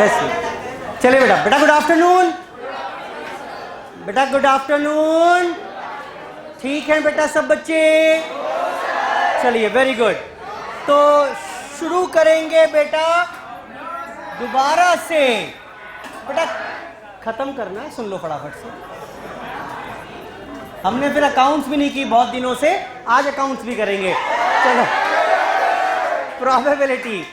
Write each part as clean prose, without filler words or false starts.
Best. चलिए बेटा, बेटा गुड आफ्टरनून, बेटा गुड आफ्टरनून। ठीक है बेटा सब बच्चे? चलिए वेरी गुड। तो शुरू करेंगे बेटा दोबारा से। बेटा खत्म करना है, सुन लो फटाफट से। हमने फिर अकाउंट्स भी नहीं की बहुत दिनों से, आज अकाउंट्स भी करेंगे। चलो प्रोबेबिलिटी।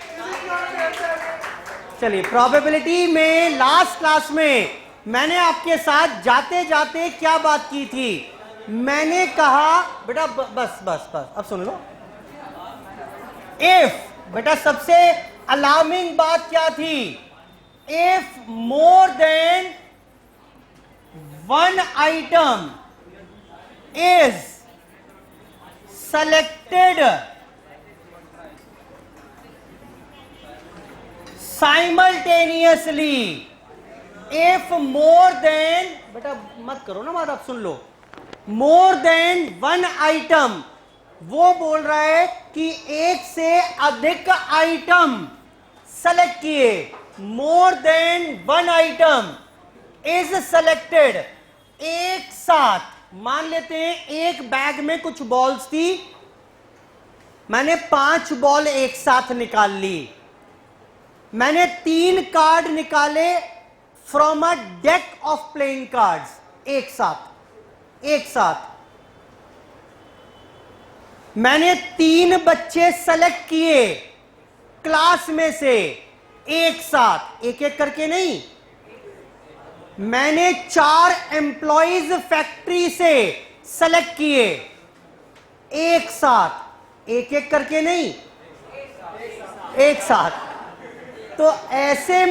चलिए प्रोबेबिलिटी में लास्ट क्लास में मैंने आपके साथ जाते जाते क्या बात की थी? मैंने कहा बेटा बस बस बस अब सुन लो। इफ बेटा सबसे अलार्मिंग बात क्या थी? If more than one item is selected simultaneously, if more than, बेटा मत करो ना बात, आप सुन लो। more than one item, वो बोल रहा है कि एक से अधिक आइटम सेलेक्ट किए। more than one item is selected, एक साथ। मान लेते हैं एक बैग में कुछ बॉल्स थी, मैंने 5 बॉल एक साथ निकाल ली। मैंने 3 कार्ड निकाले from a deck of playing cards, एक साथ। मैंने 3 बच्चे सेलेक्ट किए क्लास में से एक साथ, एक एक करके नहीं। मैंने 4 एम्प्लॉइज फैक्ट्री से सेलेक्ट किए एक साथ, एक एक करके नहीं, एक साथ। तो ऐसे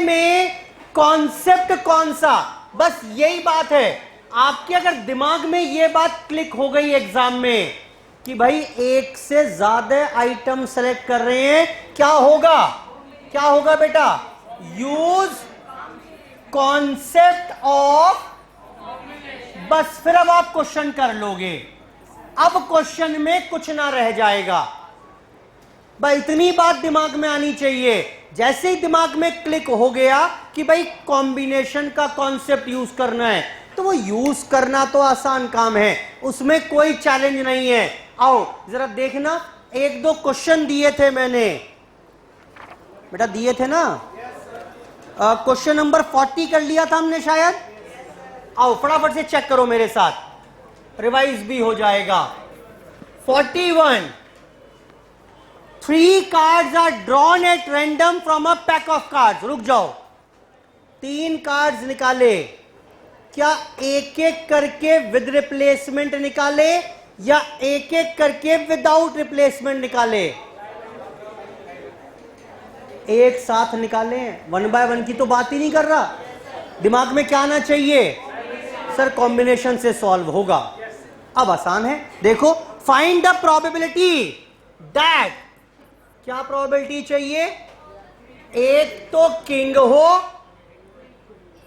में कॉन्सेप्ट कौन सा? बस यही बात है। आपके अगर दिमाग में यह बात क्लिक हो गई एग्जाम में कि भाई एक से ज्यादा आइटम सेलेक्ट कर रहे हैं, क्या होगा बेटा? Use concept of. बस फिर अब आप क्वेश्चन कर लोगे। अब क्वेश्चन में कुछ ना रह जाएगा। भाई इतनी बात दिमाग में आनी चाहिए। जैसे ही दिमाग में क्लिक हो गया कि भाई कॉम्बिनेशन का कॉन्सेप्ट यूज करना है, तो वो यूज करना तो आसान काम है, उसमें कोई चैलेंज नहीं है। आओ जरा देखना, 1-2 क्वेश्चन दिए थे मैंने बेटा, दिए थे ना? क्वेश्चन नंबर 40 कर लिया था हमने शायद। आओ फटाफट से चेक करो मेरे साथ, रिवाइज भी हो जाएगा। 41, 3 cards are drawn at random from a pack of cards. रुक जाओ, 3 कार्ड्स निकाले, क्या एक एक करके विद रिप्लेसमेंट निकाले या एक एक करके विदाउट रिप्लेसमेंट निकाले? एक साथ निकाले। 1 बाय 1 की तो बात ही नहीं कर रहा। दिमाग में क्या आना चाहिए? सर कॉम्बिनेशन से सॉल्व होगा। अब आसान है, देखो। फाइंड द प्रोबेबिलिटी दैट, क्या प्रोबेबिलिटी चाहिए? एक तो किंग हो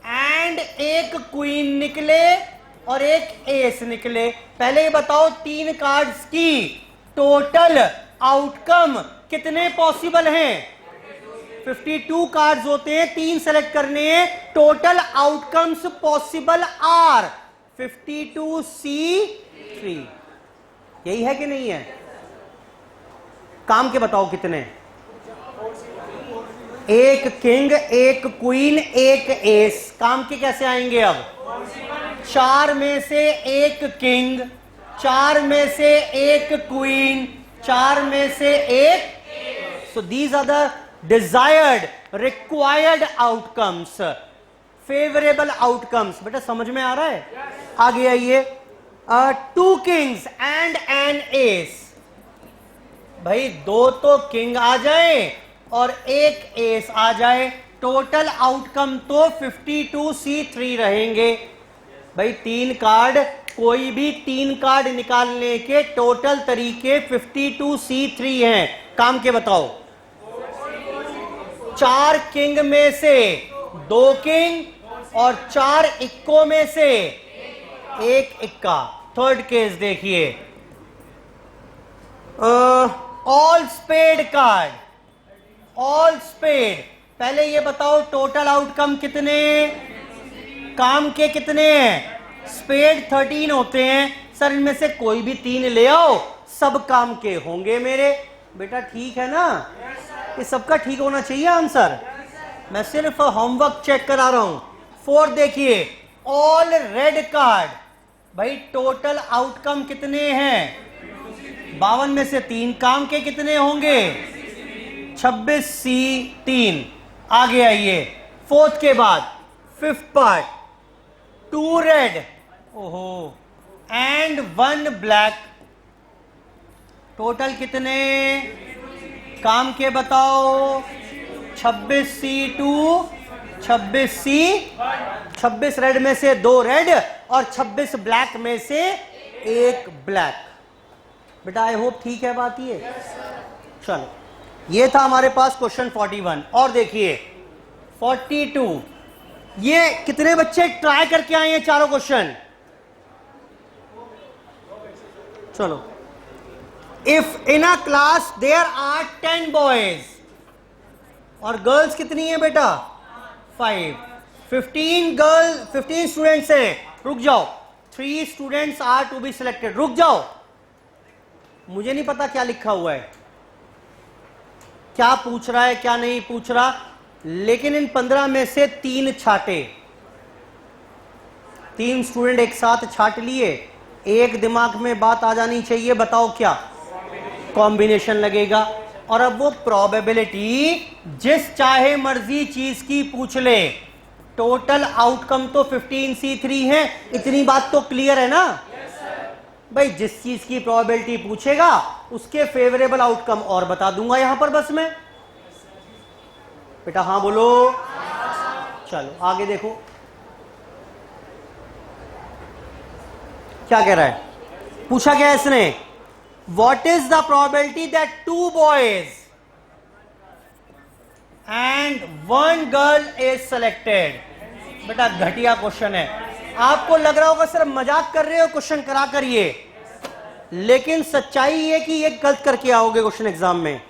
एंड एक क्वीन निकले और एक एस निकले। पहले ये बताओ 3 कार्ड्स की टोटल आउटकम कितने पॉसिबल हैं? 52 कार्ड्स होते हैं, 3 सेलेक्ट करने हैं। Total outcomes possible are 52C3। यही है कि नहीं है? काम के बताओ कितने? एक किंग, एक क्वीन, एक एस। काम के कैसे आएंगे अब? 4 में से एक किंग, 4 में से एक क्वीन, 4 में से एक। So these are the desired required outcomes, favourable outcomes. बेटा समझ में आ रहा है? आगे आइए। 2 किंग्स एंड एन एस। भाई 2 तो किंग आ जाए और एक एस आ जाए, टोटल आउटकम तो 52C3 रहेंगे। भाई 3 कार्ड, कोई भी 3 कार्ड निकालने के टोटल तरीके 52C3 हैं। काम के बताओ। 4 किंग में से 2 किंग और 4 इक्को में से एक इक्का। थर्ड केस देखिए, all spade card, all spade पहले ये बताओ टोटल आउटकम कितने, काम के कितने हैं? स्पेड 13 होते हैं सर, इनमें से कोई भी 3 ले आओ, सब काम के होंगे मेरे। बेटा ठीक है ना, ये सबका ठीक होना चाहिए आंसर। मैं सिर्फ होमवर्क चेक करा रहा हूं। 4 देखिए, ऑल रेड कार्ड। भाई टोटल आउटकम कितने हैं? 52 में से 3 काम के कितने होंगे? 26C3। आगे आइए, 4th के बाद 5th पार्ट, 2 रेड ओहो एंड 1 ब्लैक। टोटल कितने काम के बताओ? 26C2, 26 रेड में से 2 रेड और 26 ब्लैक में से 1 ब्लैक। बेटा आई होप ठीक है बात ये। चलो, ये था हमारे पास क्वेश्चन 41। और देखिए 42, ये कितने बच्चे ट्राई करके आए हैं चारों क्वेश्चन? चलो, if in a class there are 10 boys और गर्ल्स कितनी है बेटा? 5। 15 स्टूडेंट्स हैं। रुक जाओ, 3 students are to be selected. रुक जाओ, मुझे नहीं पता क्या लिखा हुआ है, क्या पूछ रहा है क्या नहीं पूछ रहा, लेकिन इन 15 में से 3 छाटे, 3 स्टूडेंट एक साथ छाट लिए। एक दिमाग में बात आ जानी चाहिए, बताओ क्या कॉम्बिनेशन लगेगा। और अब वो प्रोबेबिलिटी जिस चाहे मर्जी चीज की पूछ ले, टोटल आउटकम तो 15C3 है। इतनी बात तो क्लियर है ना? भाई जिस चीज की प्रोबेबिलिटी पूछेगा उसके फेवरेबल आउटकम और बता दूंगा यहां पर बस में। बेटा हाँ बोलो। चलो आगे देखो क्या कह रहा है। पूछा क्या इसने, what is the probability that 2 boys and 1 girl is selected. बेटा घटिया क्वेश्चन है। आपको लग रहा होगा सर मजाक कर रहे हो क्वेश्चन करा करिए, लेकिन सच्चाई ये कि ये गलत करके आओगे क्वेश्चन एग्जाम में।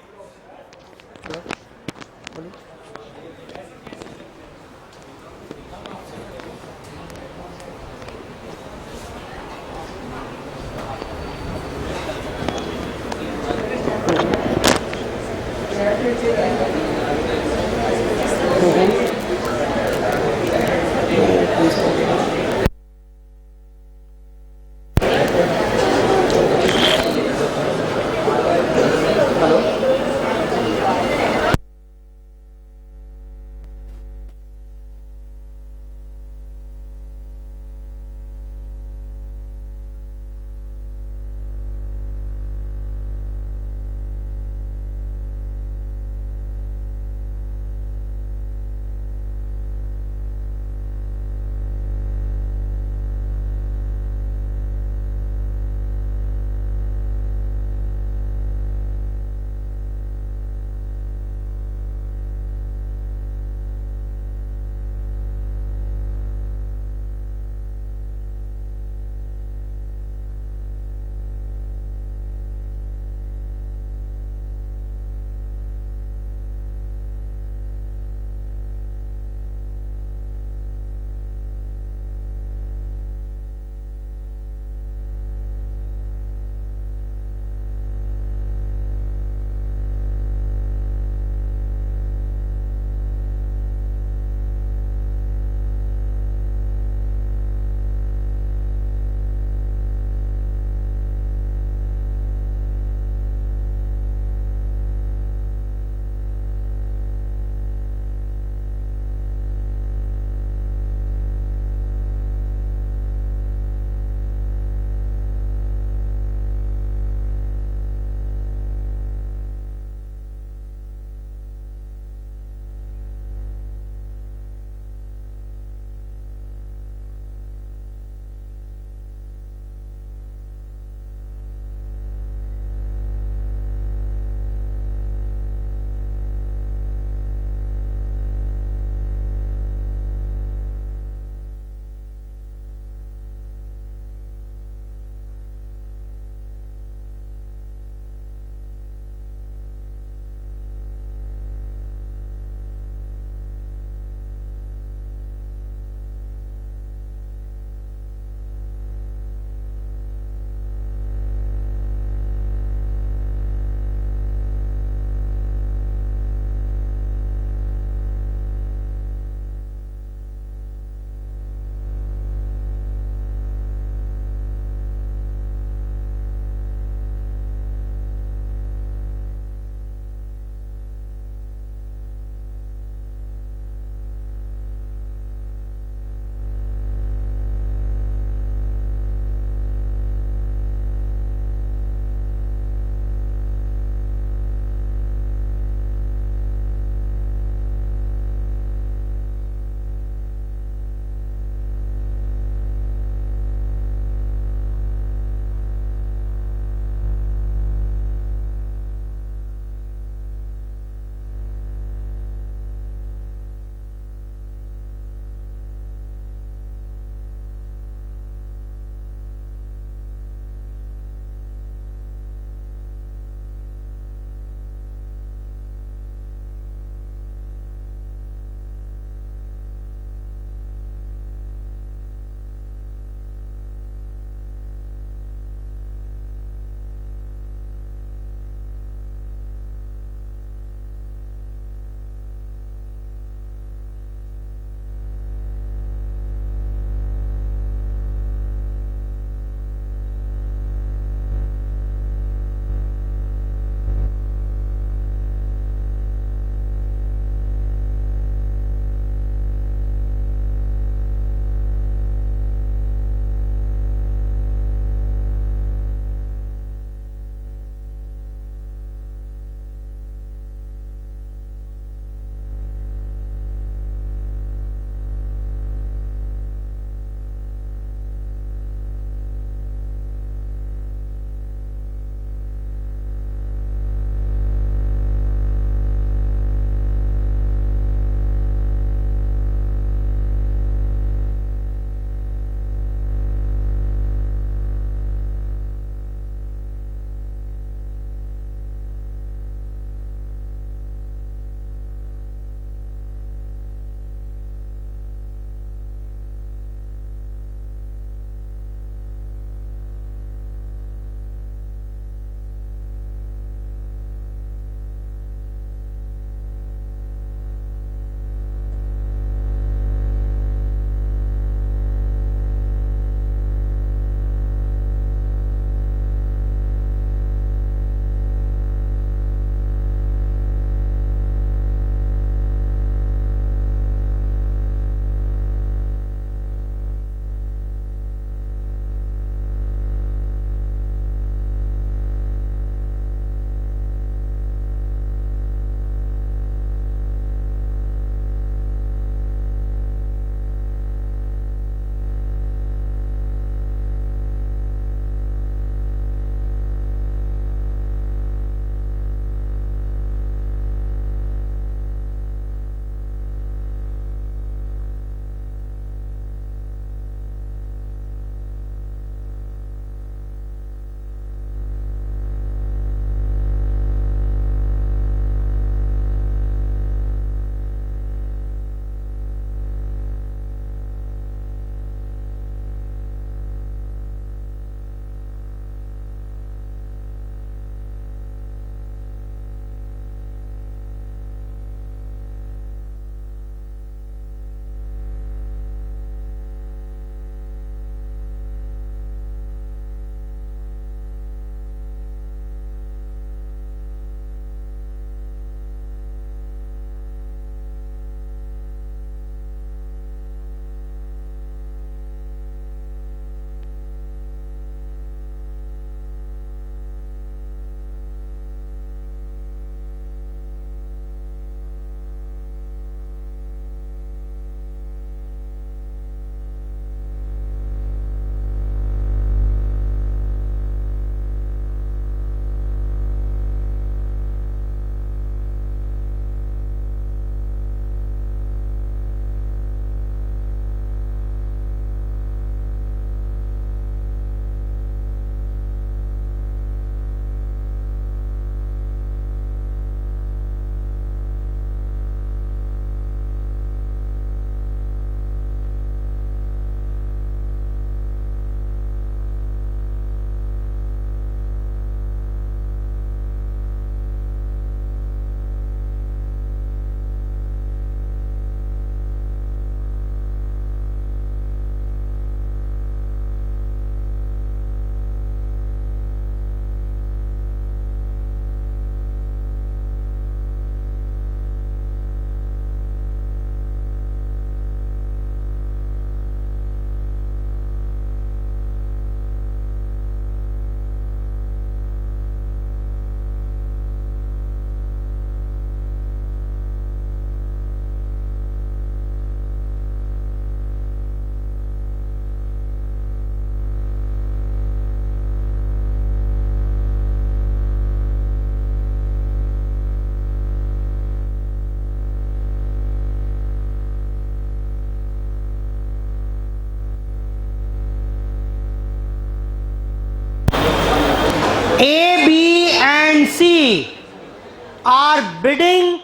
are bidding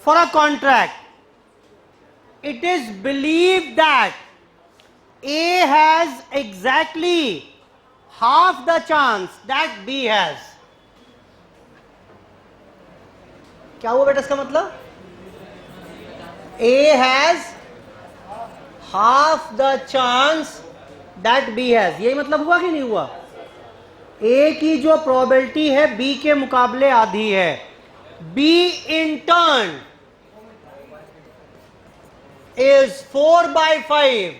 for a contract, it is believed that A has exactly half the chance that B has. क्या हुआ बेटा इसका मतलब? A has half the chance that B has. यही मतलब हुआ कि नहीं हुआ? A की जो प्रोबेबिलिटी है B के मुकाबले आधी है. B in turn is 4/5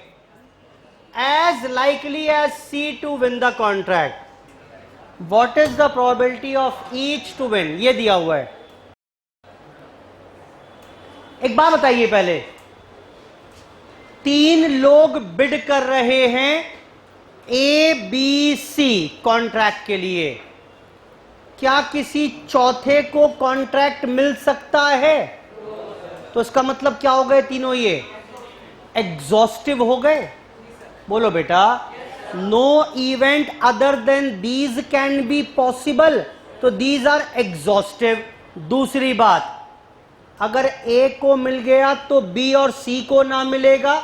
as likely as C to win the contract. What is the probability of each to win? ये दिया हुआ है. एक बात बताइए पहले, 3 लोग बिड कर रहे हैं A, B, C कॉन्ट्रैक्ट के लिए. क्या किसी चौथे को कॉन्ट्रैक्ट मिल सकता है? तो इसका मतलब क्या हो गए तीनों? ये एग्जॉस्टिव हो गए. बोलो बेटा, no event other than these can be possible. तो दीज आर एग्जॉस्टिव. दूसरी बात, अगर A को मिल गया तो B और C को ना मिलेगा,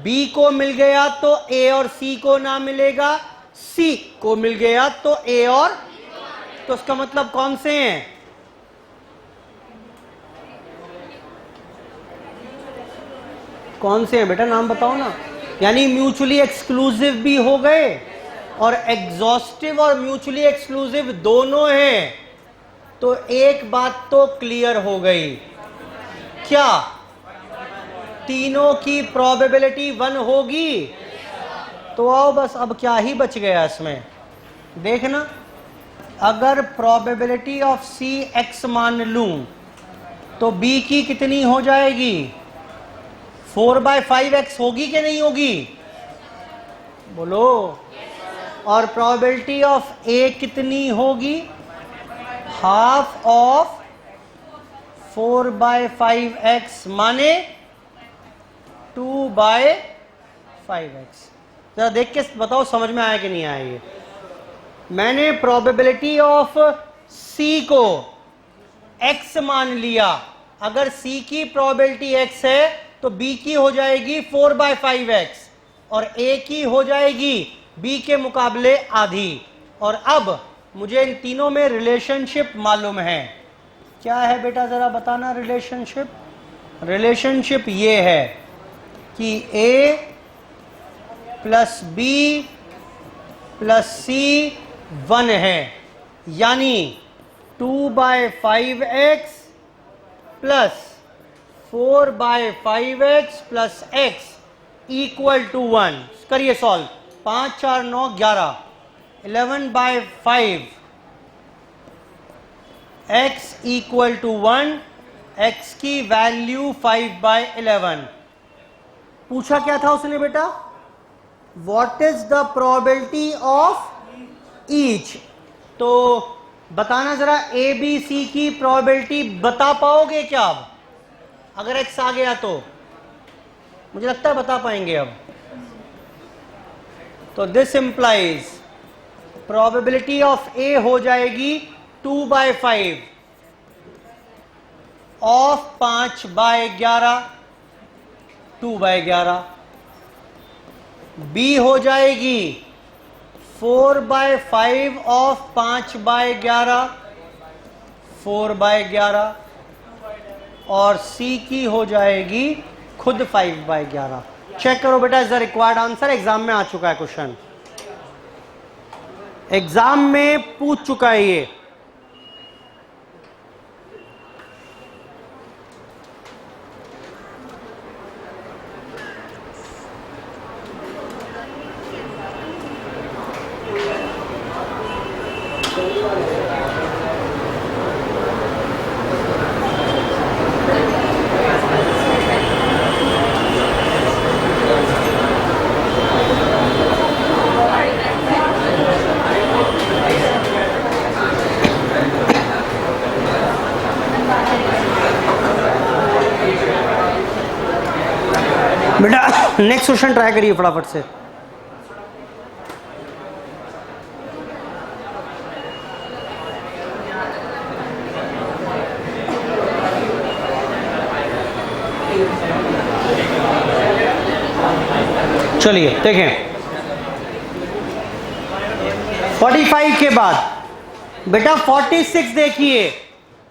B को मिल गया तो A और C को ना मिलेगा, C को मिल गया तो A और, तो इसका मतलब कौन से हैं? कौन से हैं बेटा, नाम बताओ ना. यानी म्यूचुअली एक्सक्लूसिव भी हो गए और एग्जॉस्टिव और म्यूचुअली एक्सक्लूसिव दोनों हैं. तो एक बात तो क्लियर हो गई, क्या तीनों की प्रोबेबिलिटी 1 होगी? तो आओ बस, अब क्या ही बच गया इसमें. देखना, अगर प्रोबेबिलिटी ऑफ C x मान लूं तो B की कितनी हो जाएगी? 4/5x होगी कि नहीं होगी? बोलो. और प्रोबेबिलिटी ऑफ A कितनी होगी? हाफ ऑफ 4/5x माने 2/5x. जरा देख के बताओ समझ में आया कि नहीं आया. ये मैंने प्रोबेबिलिटी ऑफ C को x मान लिया. अगर C की प्रोबेबिलिटी x है तो B की हो जाएगी 4/5x और A की हो जाएगी B के मुकाबले आधी. और अब मुझे इन तीनों में रिलेशनशिप मालूम है. क्या है बेटा, जरा बताना रिलेशनशिप. रिलेशनशिप ये है कि A plus B plus C 1 है, यानी 2/5x plus 4/5x plus x equal to 1. करिए solve. 5 4 9 11, 11/5 x equal to 1. x की वैल्यू 5/11. पूछा क्या था उसने बेटा? What is the probability of each. तो बताना जरा, A B C की प्रोबेबिलिटी बता पाओगे क्या? अब अगर x आ गया तो मुझे लगता है बता पाएंगे अब. तो this implies probability of A हो जाएगी 2/5 ऑफ 5/11, 2/11. B हो जाएगी 4/5 ऑफ 5/11, 4/11. और C की हो जाएगी खुद 5/11. चेक करो बेटा, is the required answer. Exam में आ चुका है क्वेश्चन, एग्जाम में पूछ चुका है ये. बेटा नेक्स्ट क्वेश्चन ट्राई करिए फटाफट से. चलिए देखें 45 के बाद बेटा 46 देखिए,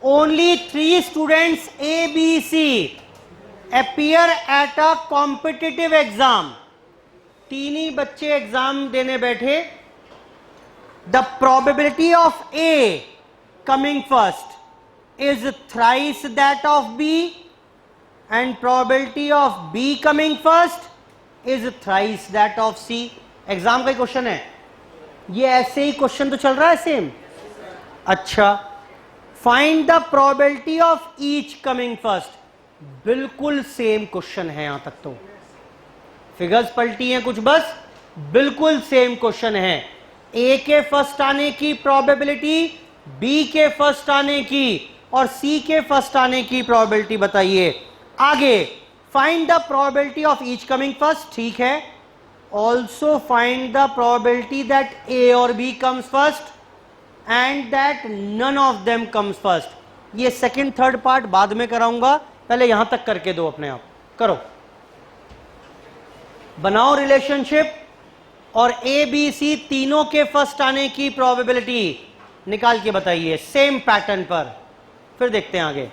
only 3 students ABC appear at a competitive exam. 3 ही बच्चे एग्जाम देने बैठे। The probability of A coming first is thrice that of B and probability of B coming first is thrice that of C। Exam का question है ये, ऐसे ही question तो चल रहा है सेम। अच्छा, find the probability of each coming first, बिल्कुल सेम क्वेश्चन है। यहां तक तो फिगर्स पलटी हैं कुछ, बस बिल्कुल सेम क्वेश्चन है। ए के फर्स्ट आने की प्रोबेबिलिटी, बी के फर्स्ट आने की और सी के फर्स्ट आने की प्रोबेबिलिटी बताइए। आगे find the probability of each coming first, ठीक है। Also find the probability that A or B comes first and that none of them comes first. ये सेकंड थर्ड पार्ट बाद में कराऊंगा, पहले यहां तक करके दो अपने आप। करो, बनाओ रिलेशनशिप और ए बी सी तीनों के फर्स्ट आने की प्रोबेबिलिटी निकाल के बताइए सेम पैटर्न पर, फिर देखते हैं आगे।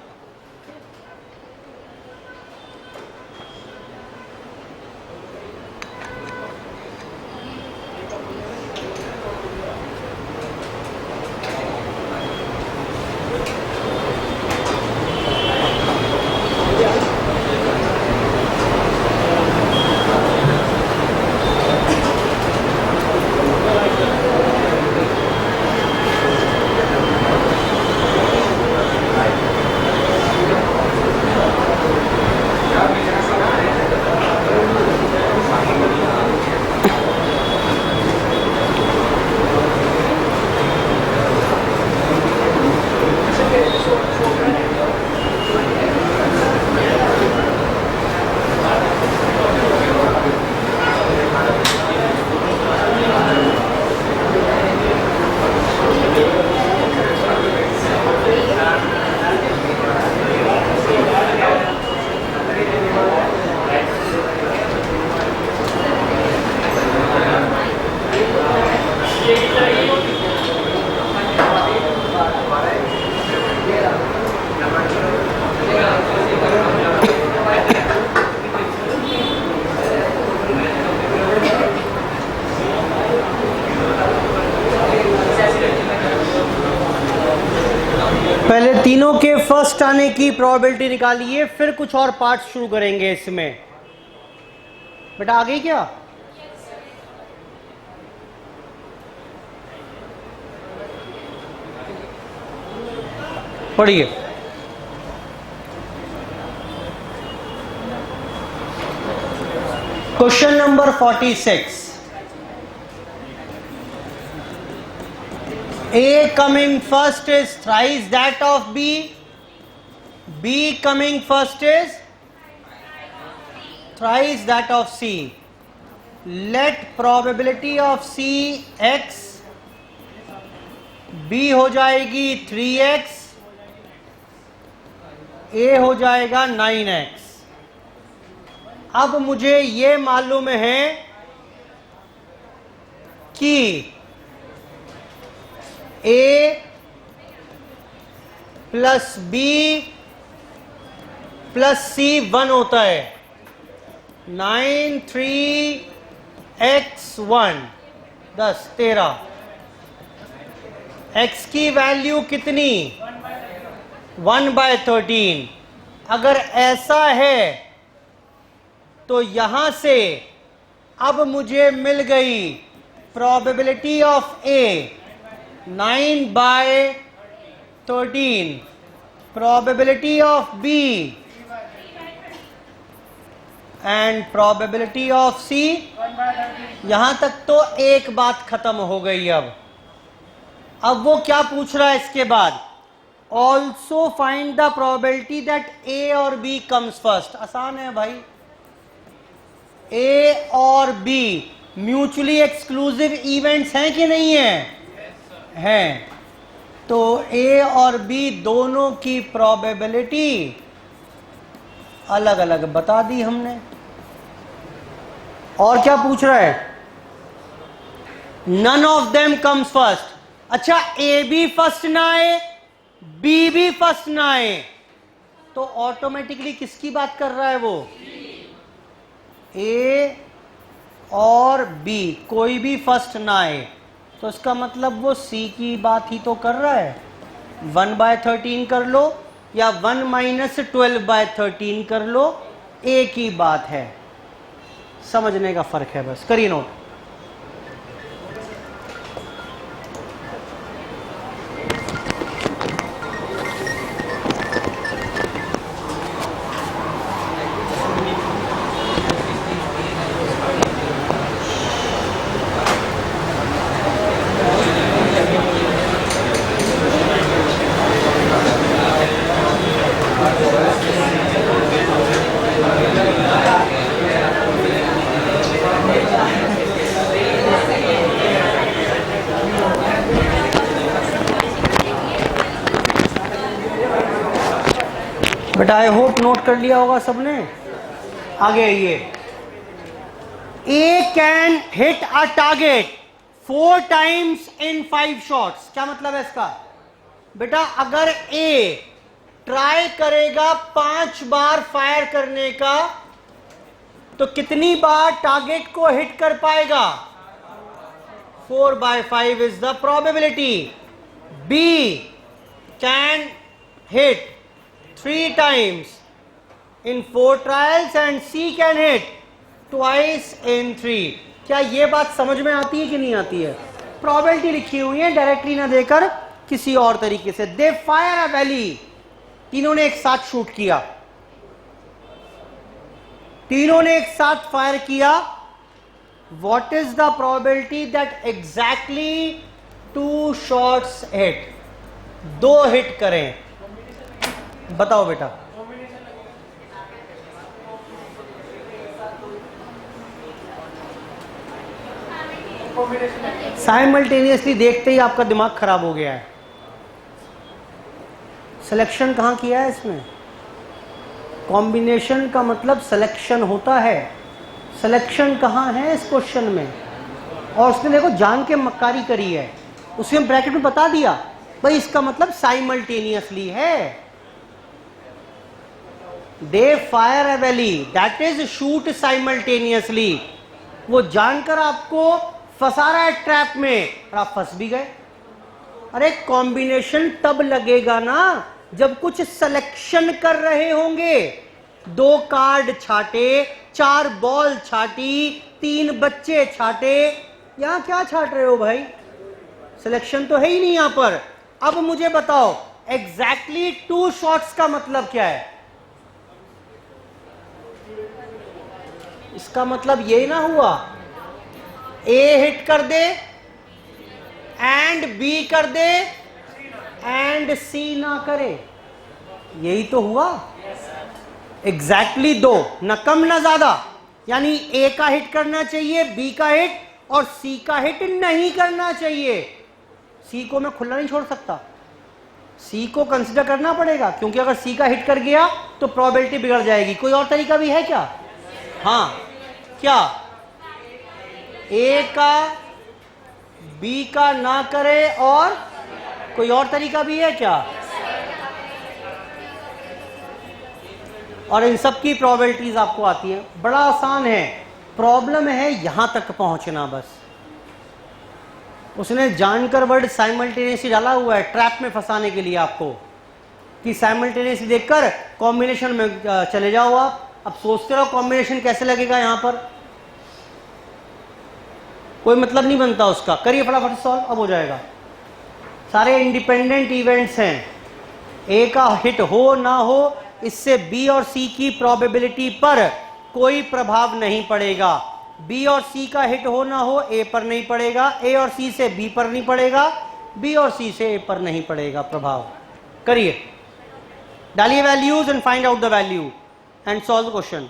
पहले तीनों के फर्स्ट आने की प्रोबेबिलिटी निकालिए, फिर कुछ और पार्ट शुरू करेंगे इसमें। बेटा आ गई क्या? पढ़िए। Question number 46। A coming first is thrice that of B. B coming first is thrice that of C. Let probability of C x, B हो जाएगी 3x, A हो जाएगा 9x। अब मुझे ये मालूम है कि A plus B plus C 1 होता है। 9 3 x 1 10 13। x की वैल्यू कितनी? 1/13। अगर ऐसा है तो यहां से अब मुझे मिल गई probability of A 9/13, probability of B and probability of C। यहां तक तो एक बात खत्म हो गई। अब वो क्या पूछ रहा है इसके बाद? Also find the probability that A और B कम्स फर्स्ट। आसान है भाई, A और B म्यूचुअली एक्सक्लूसिव इवेंट्स हैं कि नहीं है? हैं। तो A और B दोनों की प्रोबेबिलिटी अलग अलग बता दी हमने। और क्या पूछ रहा है? None of them comes first. अच्छा, ए भी फर्स्ट ना आए, बी भी फर्स्ट ना आए, तो ऑटोमेटिकली किसकी बात कर रहा है वो? ए और बी कोई भी फर्स्ट ना आए, तो इसका मतलब वो सी की बात ही तो कर रहा है। 1/13 कर लो या 1 - 12/13 कर लो, एक ही बात है। समझने का फर्क है बस। करिए note. But I hope note कर लिया होगा सबने। आगे आइए। A can hit a target 4 times in 5 shots. क्या मतलब है इसका? बेटा अगर ए ट्राई करेगा 5 बार फायर करने का, तो कितनी बार टारगेट को हिट कर पाएगा? 4/5 is the probability. B can hit 3 times in 4 trials and C can hit twice in 3। क्या ये बात समझ में आती है कि नहीं आती है? प्रोबेबिलिटी लिखी हुई है, डायरेक्टली ना देकर किसी और तरीके से। दे फायर अ वैली, तीनों ने एक साथ शूट किया, तीनों ने एक साथ फायर किया। What is the probability that exactly 2 shots hit, 2 hit करें? बताओ बेटा। साइमल्टेनियसली देखते ही आपका दिमाग खराब हो गया है। सिलेक्शन कहां किया है इसमें? कॉम्बिनेशन का मतलब सिलेक्शन होता है। सिलेक्शन कहां है इस क्वेश्चन में? और उसने देखो जान के मक्कारी करी है, उसने ब्रैकेट में बता दिया भाई इसका मतलब साइमल्टेनियसली है। They fire a valley, that is shoot simultaneously. वो जानकर आपको फंसा रहा है ट्रैप में और आप फंस भी गए। अरे कॉम्बिनेशन तब लगेगा ना जब कुछ सिलेक्शन कर रहे होंगे। 2 कार्ड छाटे, 4 बॉल छाटी, 3 बच्चे छाटे, यहां क्या छाट रहे हो भाई? सिलेक्शन तो है ही नहीं यहां पर। अब मुझे बताओ एग्जैक्टली 2 शॉट्स का मतलब क्या है? इसका मतलब ये ना हुआ ए हिट कर दे एंड बी कर दे एंड सी ना करे, यही तो हुआ। एग्जैक्टली 2, न कम न ज्यादा। यानी ए का हिट करना चाहिए, बी का हिट, और सी का हिट नहीं करना चाहिए। सी को मैं खुला नहीं छोड़ सकता, सी को कंसिडर करना पड़ेगा, क्योंकि अगर सी का हिट कर गया तो प्रोबेबिलिटी बिगड़ जाएगी। कोई और तरीका भी है क्या? हाँ, क्या? ए का बी का ना करे, और कोई और तरीका भी है क्या? और इन सब की प्रोबेबिलिटीज आपको आती है, बड़ा आसान है। प्रॉब्लम है यहां तक पहुंचना बस। उसने जानकर वर्ड साइमल्टेनियसली डाला हुआ है ट्रैप में फंसाने के लिए आपको, कि साइमल्टेनियसली देखकर कॉम्बिनेशन में चले जाओ आप। अब सोचते रहो कॉम्बिनेशन कैसे लगेगा यहां पर, कोई मतलब नहीं बनता उसका। करिए फटाफट सॉल्व, अब हो जाएगा। सारे इंडिपेंडेंट इवेंट्स हैं, ए का हिट हो ना हो इससे बी और सी की प्रोबेबिलिटी पर कोई प्रभाव नहीं पड़ेगा। बी और सी का हिट हो ना हो ए पर नहीं पड़ेगा, ए और सी से बी पर नहीं पड़ेगा, बी और सी से ए पर नहीं पड़ेगा प्रभाव। करिए, डालिए values and find out the value and solve the question.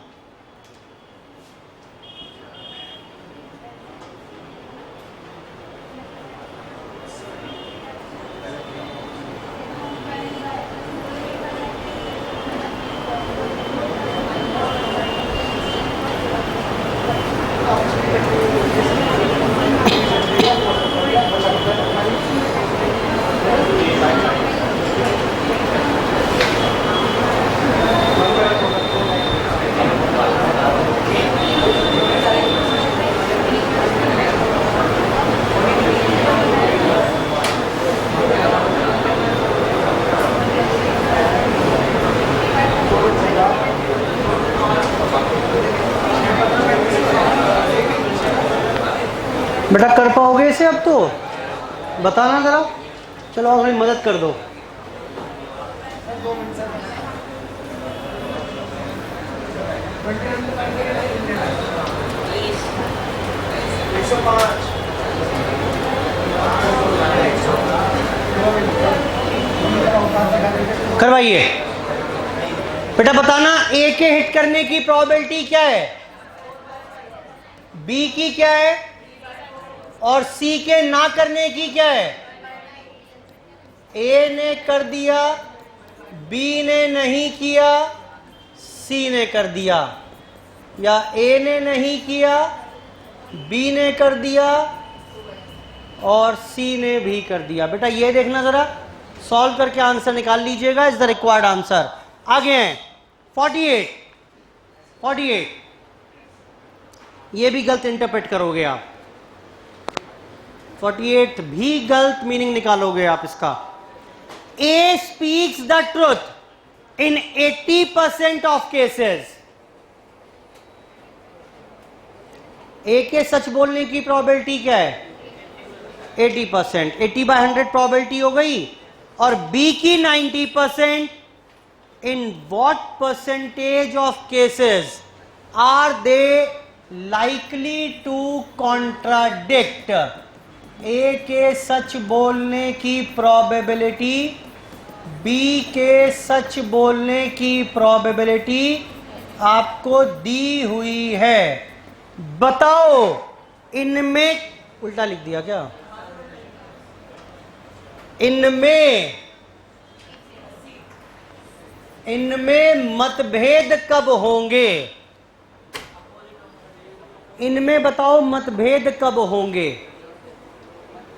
कैसे अब तो बताना ज़रा, चलो आप मेरी मदद कर दो। करवाइए बेटा। बताना ए के हिट करने की प्रोबेबिलिटी क्या है, बी की क्या है, और सी के ना करने की क्या है। ए ने कर दिया, बी ने नहीं किया, सी ने कर दिया, या ए ने नहीं किया, बी ने कर दिया और सी ने भी कर दिया। बेटा ये देखना जरा, सॉल्व करके आंसर निकाल लीजिएगा। Is the required answer. आगे हैं 48 ये भी गलत इंटरप्रेट करोगे आप, 48 भी गलत मीनिंग निकालोगे आप इसका। A speaks the truth in 80% of cases. A के सच बोलने की प्रोबेबिलिटी क्या है, 80%। 80/100 प्रोबेबिलिटी हो गई। और बी की 90%। In what percentage of cases are they likely to contradict. A के सच बोलने की प्रोबेबिलिटी, बी के सच बोलने की प्रोबेबिलिटी आपको दी हुई है। बताओ इनमें, उल्टा लिख दिया क्या, इनमें मतभेद कब होंगे, इनमें बताओ मतभेद कब होंगे।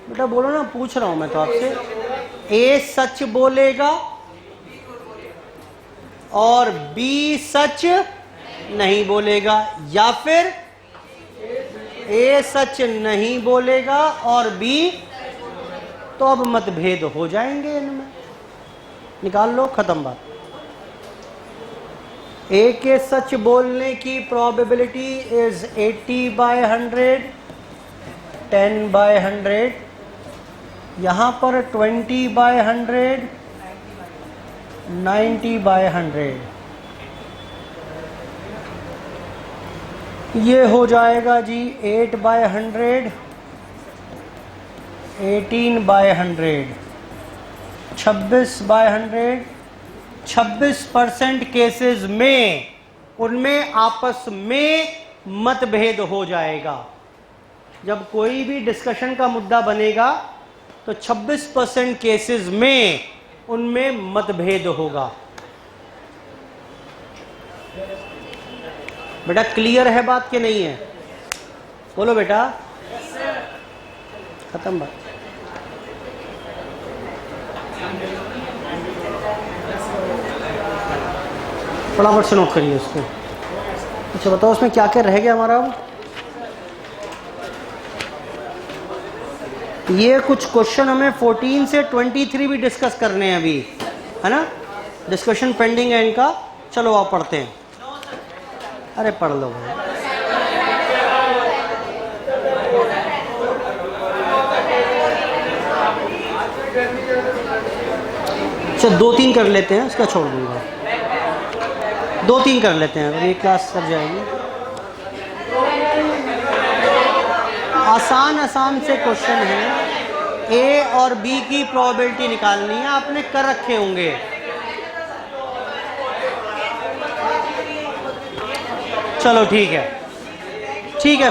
बेटा बोलो ना, पूछ रहा हूं मैं तो आपसे। ए सच बोलेगा और बी सच नहीं बोलेगा, या फिर ए सच नहीं बोलेगा और बी, तो अब मतभेद हो जाएंगे इनमें। निकाल लो, खत्म बात। ए के सच बोलने की प्रोबेबिलिटी इज 80/100, 10/100। यहां पर 20/100, 90/100। ये हो जाएगा जी 8/100, 18/100, 26/100। 26% केसेस में उनमें आपस में मतभेद हो जाएगा। जब कोई भी डिस्कशन का मुद्दा बनेगा तो 26% केसेस में उनमें मतभेद होगा। बेटा क्लियर है बात कि नहीं है, बोलो बेटा। खत्म बात। फटाफट से नोट करिए उसको। अच्छा बताओ उसमें क्या क्या रह गया हमारा। ये कुछ क्वेश्चन हमें 14 से 23 भी डिस्कस करने हैं अभी, है ना। डिस्कशन पेंडिंग है इनका। चलो आप पढ़ते हैं। अरे पढ़ लो भाई। अच्छा 2-3 कर लेते हैं, उसका छोड़ दूंगा। 2-3 कर लेते हैं, ये क्लास कर जाएगी। आसान से क्वेश्चन है। ए और बी की प्रोबेबिलिटी निकालनी है, आपने कर रखे होंगे। चलो ठीक है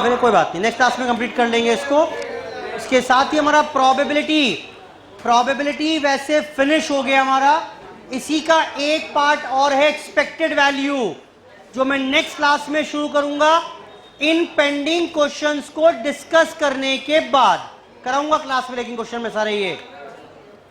फिर कोई बात नहीं, नेक्स्ट क्लास में कंप्लीट कर लेंगे इसको। इसके साथ ही हमारा प्रोबेबिलिटी वैसे फिनिश हो गया हमारा। इसी का एक पार्ट और है एक्सपेक्टेड वैल्यू, जो मैं नेक्स्ट क्लास में शुरू करूंगा। इन पेंडिंग क्वेश्चंस को डिस्कस करने के बाद कराऊंगा क्लास में, लेकिन क्वेश्चन में सारे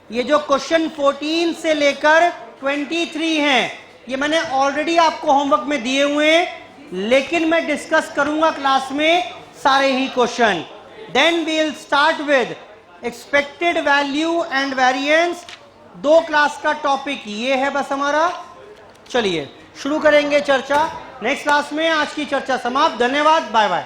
ये जो क्वेश्चन 14 से लेकर 23 हैं, ये मैंने ऑलरेडी आपको होमवर्क में दिए हुए हैं, लेकिन मैं डिस्कस करूंगा क्लास में सारे ही question. Then we will start with expected value and variance. 2 class का टॉपिक ये है बस हमारा। चलिए शुरू करेंगे चर्चा नेक्स्ट क्लास में। आज की चर्चा समाप्त। धन्यवाद, बाय बाय।